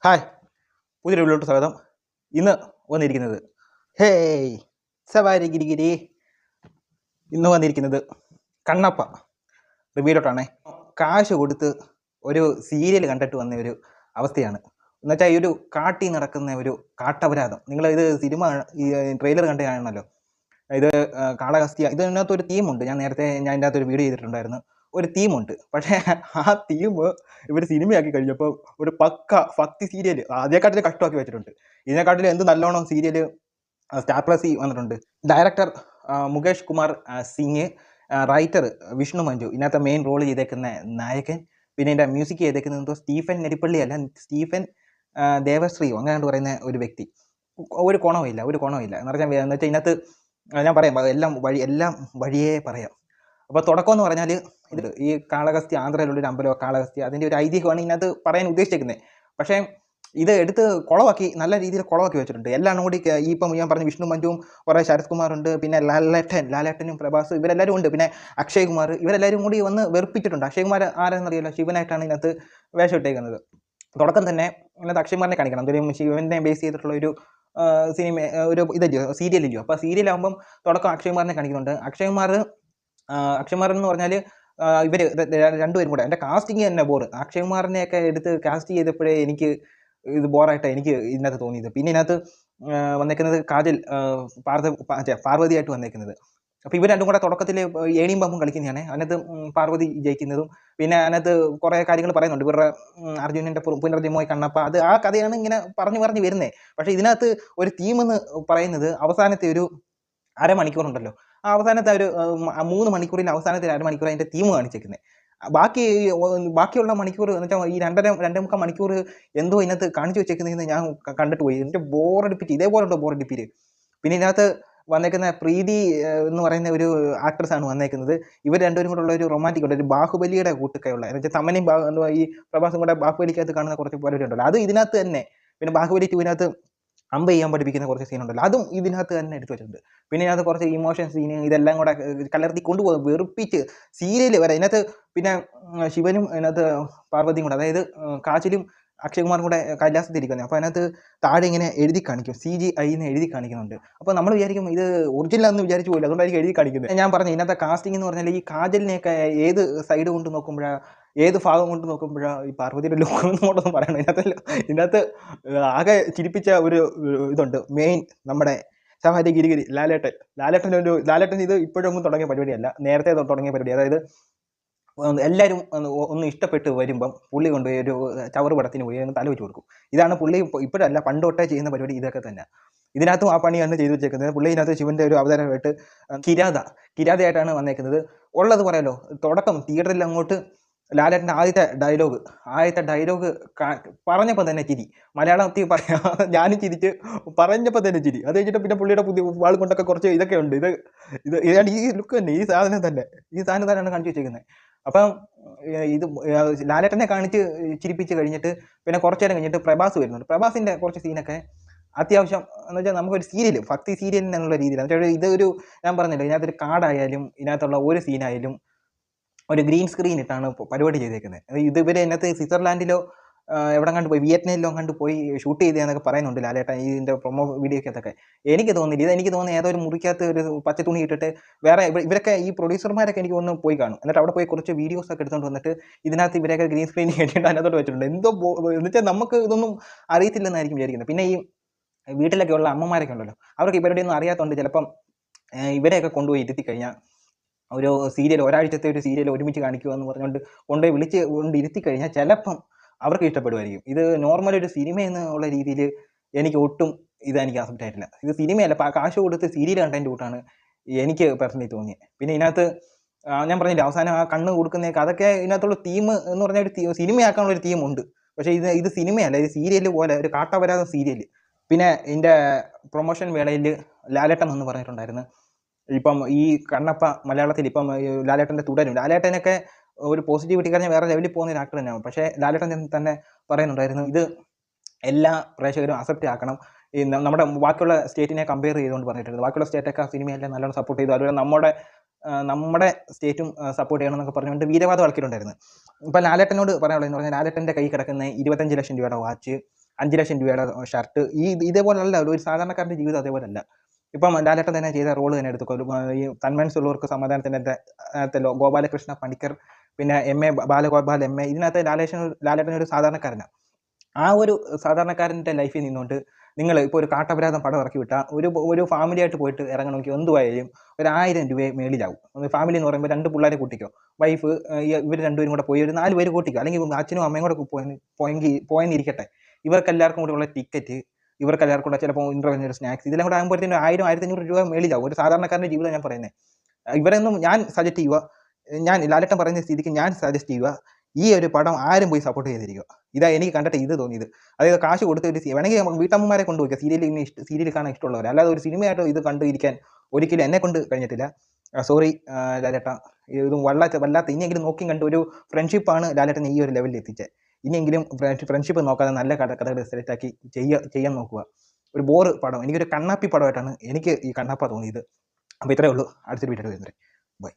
Hi, പുതിയൊരു വീഡിയോയിലോട്ട് സ്വാഗതം. ഇന്ന് വന്നിരിക്കുന്നത് ഹേയ് സവാരി ഗിരിഗിരി. ഇന്ന് വന്നിരിക്കുന്നത് കണ്ണപ്പ റിവ്യൂലോട്ടാണേ. കാശ് കൊടുത്ത് ഒരു സീരിയൽ കണ്ടിട്ട് വന്ന ഒരു അവസ്ഥയാണ്. എന്നുവെച്ചാൽ ഈ ഒരു കാട്ടിൽ നടക്കുന്ന ഒരു കാട്ടപരാധം. നിങ്ങൾ ഇത് സിനിമ ഈ ട്രെയിലർ കണ്ട് കാണണമല്ലോ. ഇത് കാളഹസ്തിയ. ഇതിനകത്ത് ഒരു തീമുണ്ട്. ഞാൻ ഇതിൻ്റെ അകത്ത് ഒരു വീഡിയോ ചെയ്തിട്ടുണ്ടായിരുന്നു. ഒരു തീമുണ്ട്. പക്ഷേ ആ തീം ഇവർ സിനിമയാക്കി കഴിഞ്ഞപ്പോൾ ഒരു പക്ക ഭക്തി സീരിയൽ അതേക്കാട്ടിലും കഷ്ടമാക്കി വെച്ചിട്ടുണ്ട്. ഇതിനെക്കാട്ടിലും എന്ത് നല്ലോണം സീരിയൽ സ്റ്റാർ പ്ലസ് വന്നിട്ടുണ്ട്. ഡയറക്ടർ മുകേഷ് കുമാർ സിംഗ്, റൈറ്റർ വിഷ്ണു മഞ്ജു, ഇതിനകത്ത് മെയിൻ റോൾ ചെയ്തേക്കുന്ന നായകൻ. പിന്നെ ഇതിൻ്റെ മ്യൂസിക് ചെയ്തേക്കുന്നത് എന്തോ സ്റ്റീഫൻ നെരിപ്പള്ളി അല്ല, സ്റ്റീഫൻ ദേവശ്രീയോ അങ്ങനെ പറയുന്ന ഒരു വ്യക്തി. ഒരു കുണവുമില്ല എന്ന് പറഞ്ഞാൽ ഇതിനകത്ത് ഞാൻ പറയാം, എല്ലാം വഴിയേ പറയാം. അപ്പോൾ തുടക്കം എന്ന് പറഞ്ഞാൽ ഇത് ഈ കാളഹസ്തി, ആന്ധ്രയിലുള്ളൊരു അമ്പലം കാളഹസ്തി, അതിൻ്റെ ഒരു ഐതിഹ്യമാണ് ഇതിനകത്ത് പറയാൻ ഉദ്ദേശിച്ചിരിക്കുന്നത്. പക്ഷേ ഇത് എടുത്ത് കുളവാക്കി, നല്ല രീതിയിൽ കുളവാക്കി വെച്ചിട്ടുണ്ട്. എല്ലാം കൂടി ഈ ഇപ്പം ഞാൻ പറഞ്ഞ വിഷ്ണു മഞ്ജുവും കുറേ ശരത് കുമാറുണ്ട്, പിന്നെ ലാലേട്ടനും പ്രഭാസ് ഇവരെല്ലാവരും ഉണ്ട്, പിന്നെ അക്ഷയ് കുമാർ, ഇവരെല്ലാവരും കൂടി വന്ന് വെറുപ്പിച്ചിട്ടുണ്ട്. അക്ഷയ് കുമാർ ആരെന്നറിയില്ല, ശിവനായിട്ടാണ് ഇതിനകത്ത് വേഷം ഇട്ടേക്കുന്നത്. തുടക്കം തന്നെ ഇതിനകത്ത് അക്ഷയ് കുമാറിനെ കാണിക്കണം, എന്തെങ്കിലും ശിവനെ ബേസ് ചെയ്തിട്ടുള്ള ഒരു സിനിമ, ഒരു ഇതല്ലയോ സീരിയലില്ലയോ. അപ്പോൾ സീരിയലാകുമ്പം തുടക്കം അക്ഷയ് കുമാറിനെ കാണിക്കുന്നുണ്ട്. അക്ഷയ് കുമാർ എന്ന് പറഞ്ഞാൽ ഇവർ രണ്ടുപേരും കൂടെ, എൻ്റെ കാസ്റ്റിംഗ് തന്നെ ബോറ്. അക്ഷയ് കുമാറിനെയൊക്കെ എടുത്ത് കാസ്റ്റ് ചെയ്തപ്പോഴേ എനിക്ക് ഇത് ബോറായിട്ടാണ് എനിക്ക് ഇതിനകത്ത് തോന്നിയത്. പിന്നെ ഇതിനകത്ത് വന്നേക്കുന്നത് കാജൽ, പാർവതിയായിട്ട് വന്നേക്കുന്നത്. അപ്പോൾ ഇവർ രണ്ടും കൂടെ തുടക്കത്തിൽ ഏണിയും പാമ്പും കളിക്കുന്നതാണ്. അതിനകത്ത് പാർവതി ജയിക്കുന്നതും, പിന്നെ അതിനകത്ത് കുറേ കാര്യങ്ങൾ പറയുന്നുണ്ട്. ഇവരുടെ അർജുനൻ്റെ പുനർജന്മമായി കണ്ണപ്പ, അത് ആ കഥയാണ് ഇങ്ങനെ പറഞ്ഞു വരുന്നത്. പക്ഷേ ഇതിനകത്ത് ഒരു തീമെന്ന് പറയുന്നത് അവസാനത്തെ ഒരു അരമണിക്കൂറുണ്ടല്ലോ, ആ അവസാനത്തെ ഒരു 3 മണിക്കൂറിൽ അവസാനത്തെ അരമണിക്കൂർ അതിൻ്റെ തീം കാണിച്ചേക്കുന്നത്. ബാക്കിയുള്ള മണിക്കൂർ എന്ന് വെച്ചാൽ ഈ 2.5 മണിക്കൂർ എന്തോ ഇതിനകത്ത് കാണിച്ചു വെച്ചേക്കുന്നതെന്ന് ഞാൻ കണ്ടിട്ട് പോയി. എന്നിട്ട് ബോറടിപ്പിച്ച്, ഇതേപോലെ ഉണ്ടോ ബോറടിപ്പിച്ച്. പിന്നെ ഇതിനകത്ത് വന്നേക്കുന്ന പ്രീതി എന്ന് പറയുന്ന ഒരു ആക്ട്രസ് ആണ് വന്നേക്കുന്നത്. ഇവർ രണ്ടുപേരും കൂടെ ഉള്ള ഒരു റൊമാൻറ്റിക് ഉണ്ട്, ഒരു ബാഹുബലിയുടെ കൂട്ടൊക്കെയുള്ള, എന്ന് വെച്ചാൽ തമ്മനെയും ഈ പ്രഭാസും കൂടെ ബാഹുബലിക്കകത്ത് കാണുന്ന കുറച്ച് പരിപാടി ഉണ്ടല്ലോ, അത് ഇതിനകത്ത് തന്നെ. പിന്നെ ബാഹുബലി 2 അമ്പ് ചെയ്യാൻ പഠിപ്പിക്കുന്ന കുറച്ച് സീനുണ്ടല്ലോ, അതും ഇതിനകത്ത് തന്നെ എടുത്തു വെച്ചിട്ടുണ്ട്. പിന്നെ ഇതിനകത്ത് കുറച്ച് ഇമോഷൻ സീന് ഇതെല്ലാം കൂടെ കലർത്തി കൊണ്ടുപോകും, വെറുപ്പിച്ച് സീരിയൽ വരെ ഇതിനകത്ത്. പിന്നെ ശിവനും അതിനകത്ത് പാർവതിയും കൂടെ, അതായത് കാച്ചിലും അക്ഷയ് കുമാറും കൂടെ കൈലാസത്തിരിക്കുന്നത്. അപ്പോൾ അതിനകത്ത് താഴെ ഇങ്ങനെ എഴുതി കാണിക്കും, CGI എന്ന് എഴുതി കാണിക്കുന്നുണ്ട്. അപ്പോൾ നമ്മൾ വിചാരിക്കും ഇത് ഒറിജിനൽ എന്ന് വിചാരിച്ചു പോയില്ല, അതുകൊണ്ടായിരിക്കും എഴുതി കാണിക്കുന്നത്. ഞാൻ പറഞ്ഞു ഇതിനകത്തെ കാസ്റ്റിംഗ് എന്ന് പറഞ്ഞാൽ ഈ കാജലിനെയൊക്കെ ഏത് സൈഡ് കൊണ്ട് നോക്കുമ്പോഴാണ്, ഏത് ഭാഗം കൊണ്ട് നോക്കുമ്പോഴാണ് ഈ പാർവതിയുടെ ലുക്ക് എന്നോടൊന്നും പറയണം. ഇതിനകത്ത് ആകെ ചിരിപ്പിച്ച ഒരു ഇതുണ്ട്. മെയിൻ നമ്മുടെ സവാരി ഗിരിഗിരി ലാലേട്ടൻ ഇത് ഇപ്പോഴൊന്നും തുടങ്ങിയ പരിപാടിയല്ല, നേരത്തെ തുടങ്ങിയ പരിപാടി. അതായത് എല്ലാവരും ഒന്ന് ഇഷ്ടപ്പെട്ട് വരുമ്പം പുള്ളി കൊണ്ടുപോയി ഒരു ചവറ് പടത്തിന് പോയി തല വെച്ച് കൊടുക്കും. ഇതാണ് പുള്ളി ഇപ്പോഴല്ല, പണ്ട് തൊട്ടേ ചെയ്യുന്ന പരിപാടി ഇതൊക്കെ തന്നെ. ഇതിനകത്തും ആ പണിയാണ് ചെയ്തു വെച്ചേക്കുന്നത്. പുള്ളി ഇതിനകത്ത് ശിവൻ്റെ ഒരു അവതാരമായിട്ട് കിരാതയായിട്ടാണ് വന്നേക്കുന്നത്. ഉള്ളത് പറയാലോ, തുടക്കം തിയേറ്ററിൽ അങ്ങോട്ട് ലാലേട്ടൻ്റെ ആദ്യത്തെ ഡയലോഗ് പറഞ്ഞപ്പോൾ തന്നെ ചിരി. മലയാളത്തിൽ പറയാം, ഞാനും ചിരിച്ച് പറഞ്ഞപ്പോൾ തന്നെ ചിരി. അത് കഴിഞ്ഞിട്ട് പിന്നെ പുള്ളിയുടെ പുതിയ വാൾ കൊണ്ടൊക്കെ കുറച്ച് ഇതൊക്കെ ഉണ്ട്. ഇതാണ് ഈ ലുക്ക് തന്നെ, ഈ സാധനം തന്നെയാണ് കാണിച്ചു വെച്ചേക്കുന്നത്. അപ്പം ഇത് ലാലേട്ടനെ കാണിച്ച് ചിരിപ്പിച്ച് കഴിഞ്ഞിട്ട് പിന്നെ കുറച്ച് നേരം കഴിഞ്ഞിട്ട് പ്രഭാസ് വരുന്നുണ്ട്. പ്രഭാസിൻ്റെ കുറച്ച് സീനൊക്കെ അത്യാവശ്യം എന്ന് വെച്ചാൽ നമുക്കൊരു സീരിയൽ, ഭക്തി സീരിയൽ എന്നുള്ള രീതിയിലാണ്. പക്ഷേ ഇതൊരു, ഞാൻ പറഞ്ഞില്ല, ഇതിനകത്തൊരു കാർഡായാലും ഇതിനകത്തുള്ള ഒരു സീനായാലും ഒരു ഗ്രീൻ സ്ക്രീൻ ഇട്ടാണ് പരിപാടി ചെയ്തേക്കുന്നത്. ഇവർ ഇതിനകത്ത് സ്വിറ്റ്സർലാൻഡിലോ എവിടെ കണ്ട് പോയി, വിയറ്റ്നാമിലോ കണ്ട് പോയി ഷൂട്ട് ചെയ്തതെന്നൊക്കെ പറയുന്നുണ്ട് ലാലേട്ടൻ ഇതിൻ്റെ പ്രൊമോ വീഡിയോക്കകത്തൊക്കെ. എനിക്ക് തോന്നുന്നു ഏതോ ഒരു മുറിക്കകത്ത് ഒരു പച്ച തുണി ഇട്ടിട്ട് വേറെ ഇവരൊക്കെ ഈ പ്രൊഡ്യൂസർമാരൊക്കെ എനിക്ക് ഒന്ന് പോയി കാണും. എന്നിട്ട് അവിടെ പോയി കുറച്ച് വീഡിയോസ് ഒക്കെ എടുത്തുകൊണ്ട് വന്നിട്ട് ഇതിനകത്ത് ഇവരൊക്കെ ഗ്രീൻ സ്ക്രീൻ കേട്ടിട്ട് അതിനകത്തോട്ട് വെച്ചിട്ടുണ്ട്. എന്തോ എന്ന് വെച്ചാൽ നമുക്ക് ഇതൊന്നും അറിയത്തില്ലെന്നായിരിക്കും വിചാരിക്കുന്നത്. പിന്നെ ഈ വീട്ടിലൊക്കെ ഉള്ള അമ്മമാരൊക്കെ ഉണ്ടല്ലോ, അവർക്ക് ഈ പരിപാടിയൊന്നും അറിയാത്തതുകൊണ്ട് ചിലപ്പം ഇവരെയൊക്കെ കൊണ്ടുപോയി ഇരുത്തി കഴിഞ്ഞാൽ ഒരു സീരിയൽ, ഒരാഴ്ചത്തെ ഒരു സീരിയൽ ഒരുമിച്ച് കാണിക്കുക എന്ന് പറഞ്ഞുകൊണ്ട് കൊണ്ട് ഇരുത്തി കഴിഞ്ഞാൽ ചിലപ്പം അവർക്ക് ഇഷ്ടപ്പെടുമായിരിക്കും. ഇത് നോർമൽ ഒരു സിനിമ എന്നുള്ള രീതിയിൽ എനിക്ക് ഒട്ടും ഇതെനിക്ക് അക്സെപ്റ്റ് ആയിട്ടില്ല. ഇത് സിനിമയല്ല, കാശ് കൊടുത്ത് സീരിയൽ കണ്ടതിൻ്റെ കൂട്ടാണ് എനിക്ക് പേഴ്സണലി തോന്നിയത്. പിന്നെ ഇതിനകത്ത് ഞാൻ പറഞ്ഞില്ല, അവസാനം ആ കണ്ണ് കൊടുക്കുന്നതൊക്കെ, അതൊക്കെ ഇതിനകത്തുള്ള തീം എന്ന് പറഞ്ഞാൽ ഒരു സിനിമയാക്കാനുള്ളൊരു തീമുണ്ട്. പക്ഷേ ഇത് സിനിമയല്ല, ഇത് സീരിയൽ പോലെ ഒരു കാട്ടപരാധ സീരിയൽ. പിന്നെ ഇതിൻ്റെ പ്രൊമോഷൻ വേളയിൽ ലാലേട്ടൻ എന്ന് പറഞ്ഞിട്ടുണ്ടായിരുന്നു, ഇപ്പം ഈ കണ്ണപ്പ മലയാളത്തിൽ ഇപ്പം ലാലേട്ടൻ്റെ തുടരും. ലാലേട്ടനൊക്കെ ഒരു പോസിറ്റിവിറ്റി കഴിഞ്ഞാൽ വേറെ ലെവലിൽ പോകുന്ന ഒരു ആക്ടർ തന്നെയാണ്. പക്ഷേ ലാലേട്ടൻ തന്നെ പറയുന്നുണ്ടായിരുന്നു, ഇത് എല്ലാ പ്രേക്ഷകരും അക്സെപ്റ്റ് ആക്കണം. ഈ നമ്മുടെ ബാക്കിയുള്ള സ്റ്റേറ്റിനെ കമ്പയർ ചെയ്തുകൊണ്ട് പറഞ്ഞിട്ടുണ്ട്. ബാക്കിയുള്ള സ്റ്റേറ്റൊക്കെ സിനിമയെല്ലാം നല്ലോണം സപ്പോർട്ട് ചെയ്തു, അതുപോലെ നമ്മുടെ സ്റ്റേറ്റും സപ്പോർട്ട് ചെയ്യണം എന്നൊക്കെ പറഞ്ഞുകൊണ്ട് വീരവാദം ഇളക്കിയിട്ടുണ്ടായിരുന്നു. ഇപ്പം ലാലേട്ടനോട് പറയാനുള്ളതെന്ന് പറഞ്ഞാൽ, ലാലേട്ടൻ്റെ കൈ കിടക്കുന്ന 25 ലക്ഷം രൂപയുടെ വാച്ച്, 5 ലക്ഷം രൂപയുടെ ഷർട്ട്. ഇതേപോലെയല്ല ഒരു സാധാരണക്കാരൻ്റെ ജീവിതം, അതേപോലെ അല്ല. ഇപ്പം ലാലേട്ടൻ തന്നെ ചെയ്ത റോള് തന്നെ എടുത്തുക്കോ. ഈ തന്മനസ്സുള്ളവർക്ക് സമാധാനത്തിൻ്റെ അകത്തല്ലോ ഗോപാലകൃഷ്ണ പണിക്കർ, പിന്നെ ബാലഗോപാൽ എം എ. ഇതിനകത്ത് ലാലേട്ടൻ ഒരു സാധാരണക്കാരനാണ്. ആ ഒരു സാധാരണക്കാരൻ്റെ ലൈഫിൽ നിന്നുകൊണ്ട് നിങ്ങൾ ഇപ്പോൾ ഒരു കാട്ടപരാധം പടം ഇറക്കി വിട്ടാൽ ഒരു ഫാമിലിയായിട്ട് പോയിട്ട് ഇറങ്ങണമെങ്കിൽ എന്തുവായാലും ഒരു 1000 രൂപയെ മേളിലാവും. ഫാമിലി എന്ന് പറയുമ്പോൾ 2 പിള്ളേരെ കൂട്ടിക്കോ, വൈഫ്, ഇവർ രണ്ടുപേരും കൂടെ പോയി ഒരു 4 പേര് കൂട്ടിക്കോ, അല്ലെങ്കിൽ അച്ഛനും അമ്മയും കൂടെ പോയെന്നിരിക്കട്ടെ. ഇവർക്കെല്ലാവർക്കും കൂടെ ഉള്ള ടിക്കറ്റ്, ഇവർക്കെല്ലാവർക്കും കൂടെ ചിലപ്പോൾ ഇൻ്റർവെല്ലിന് സ്നാക്സ്, ഇതെല്ലാം കൂടെ ആകുമ്പോഴത്തേനും 1000 1500 രൂപ മേളിലാവും. ഒരു സാധാരണക്കാരൻ്റെ ജീവിതം ഞാൻ പറയുന്നത്. ഇവരൊന്നും ഞാൻ സജസ്റ്റ് ചെയ്യുക, ഞാൻ ലാലേട്ടൻ പറയുന്ന സ്ഥിതിക്ക് ഞാൻ സജസ്റ്റ് ചെയ്യുക, ഈ ഒരു പടം ആരും പോയി സപ്പോർട്ട് ചെയ്തിരിക്കുക. ഇതാ എനിക്ക് കണ്ടിട്ട് ഇത് തോന്നിയത്. അതായത് കാശ് കൊടുത്ത് വേണമെങ്കിൽ വീട്ടമ്മമാരെ കൊണ്ടുപോയിക്കുക, സീരിയൽ കാണാൻ ഇഷ്ടമുള്ളവർ. അല്ലാതെ ഒരു സിനിമയായിട്ട് ഇത് കണ്ടിരിക്കാൻ ഒരിക്കലും എന്നെ കൊണ്ട് കഴിഞ്ഞിട്ടില്ല. സോറി ലാലേട്ട, ഇതും വല്ലാത്ത ഇനിയെങ്കിലും നോക്കി കണ്ട് ഒരു ഫ്രണ്ട്ഷിപ്പാണ് ലാലേട്ടൻ ഈ ഒരു ലെവലിൽ എത്തിച്ചത്. ഇനിയെങ്കിലും ഫ്രണ്ട്ഷിപ്പ് നോക്കാതെ നല്ല കഥകൾ സെലക്റ്റാക്കി ചെയ്യാൻ നോക്കുക. ഒരു ബോറ് പടം, എനിക്കൊരു കണ്ണാപ്പി പടമായിട്ടാണ് എനിക്ക് ഈ കണ്ണാപ്പ തോന്നിയത്. അപ്പോൾ ഇത്രയേ ഉള്ളൂ. അടുത്തൊരു വീഡിയോ വരുന്നത്. ബൈ.